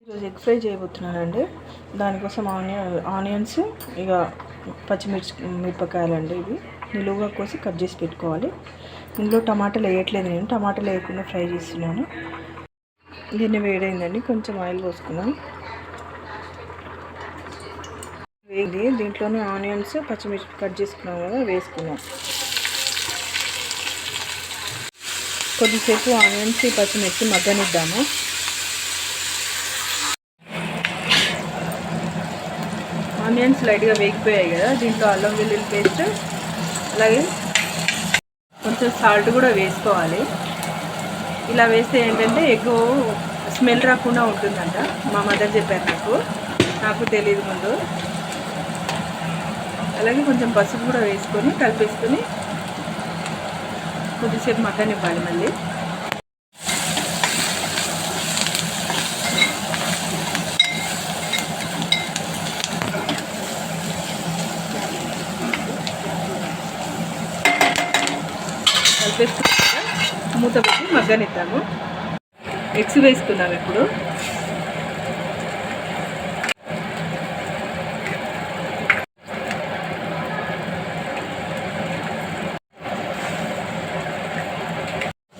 ఈరోజు egg fry చేయబోతున్నానండి. దానికోసం onions ఇక మిరపకాయలండి. ఇవి నిలువుగా కోసి కట్ చేసి పెట్టుకోవాలి. ఇందులో టమాటాలు వేయట్లేదు, నేను టమాటాలు వేయకుండా ఫ్రై చేస్తున్నాను. గిన్నె వేడైందండి, కొంచెం ఆయిల్ పోసుకున్నాం. వేడి దీంట్లోనే ఆనియన్స్ పచ్చిమిర్చి కట్ చేసుకున్నాం కదా, వేసుకున్నాం. కొద్దిసేపు ఆనియన్స్ పచ్చిమిర్చి మగ్గనిద్దాము. ఆనియన్స్ లైట్గా వేగిపోయాయి కదా, దీంట్లో అల్లం వెల్లుల్లి పేస్ట్ అలాగే కొంచెం సాల్ట్ కూడా వేసుకోవాలి. ఇలా వేస్తే ఏంటంటే ఎగ్ స్మెల్ రాకుండా ఉంటుందంట, మా మదర్ చెప్పారు. నాకు తెలియదు ముందు. అలాగే కొంచెం పసుపు కూడా వేసుకొని కలిపేసుకొని కొద్దిసేపు మగ్గనివ్వాలి. మళ్ళీ కలిపేసుకుని మూత పెట్టి మగ్గనిద్దాము. ఎగ్స్ వేసుకున్నాము. ఇప్పుడు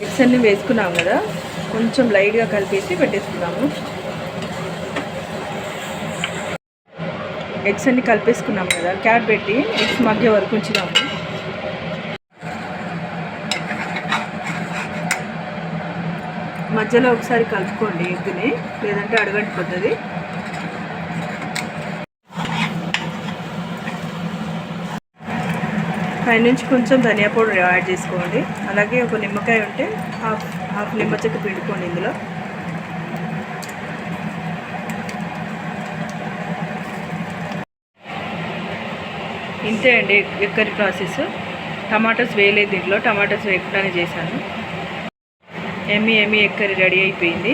ఎగ్స్ అన్నీ వేసుకున్నాము కదా, కొంచెం లైట్గా కలిపేసి పెట్టేసుకున్నాము. ఎగ్స్ అన్నీ కలిపేసుకున్నాము కదా, క్యాప్ పెట్టి ఎగ్స్ మధ్య వరకు ఉంచుదాము. మధ్యలో ఒకసారి కలుపుకోండి ఎగ్ని, లేదంటే అడగంటిపోతుంది. పైనుంచి కొంచెం ధనియా పౌడర్ యాడ్ చేసుకోండి. అలాగే ఒక నిమ్మకాయ ఉంటే హాఫ్ నిమ్మ చెక్క పిండుకోండి ఇందులో. ఇంతే అండి ఎగ్ కర్రీ ప్రాసెస్. టమాటాస్ వేయలేదు దీంట్లో, టమాటాస్ వేయకుండానే చేశాను. ఎమ్మి ఎగ్ కర్రీ రెడీ అయిపోయింది.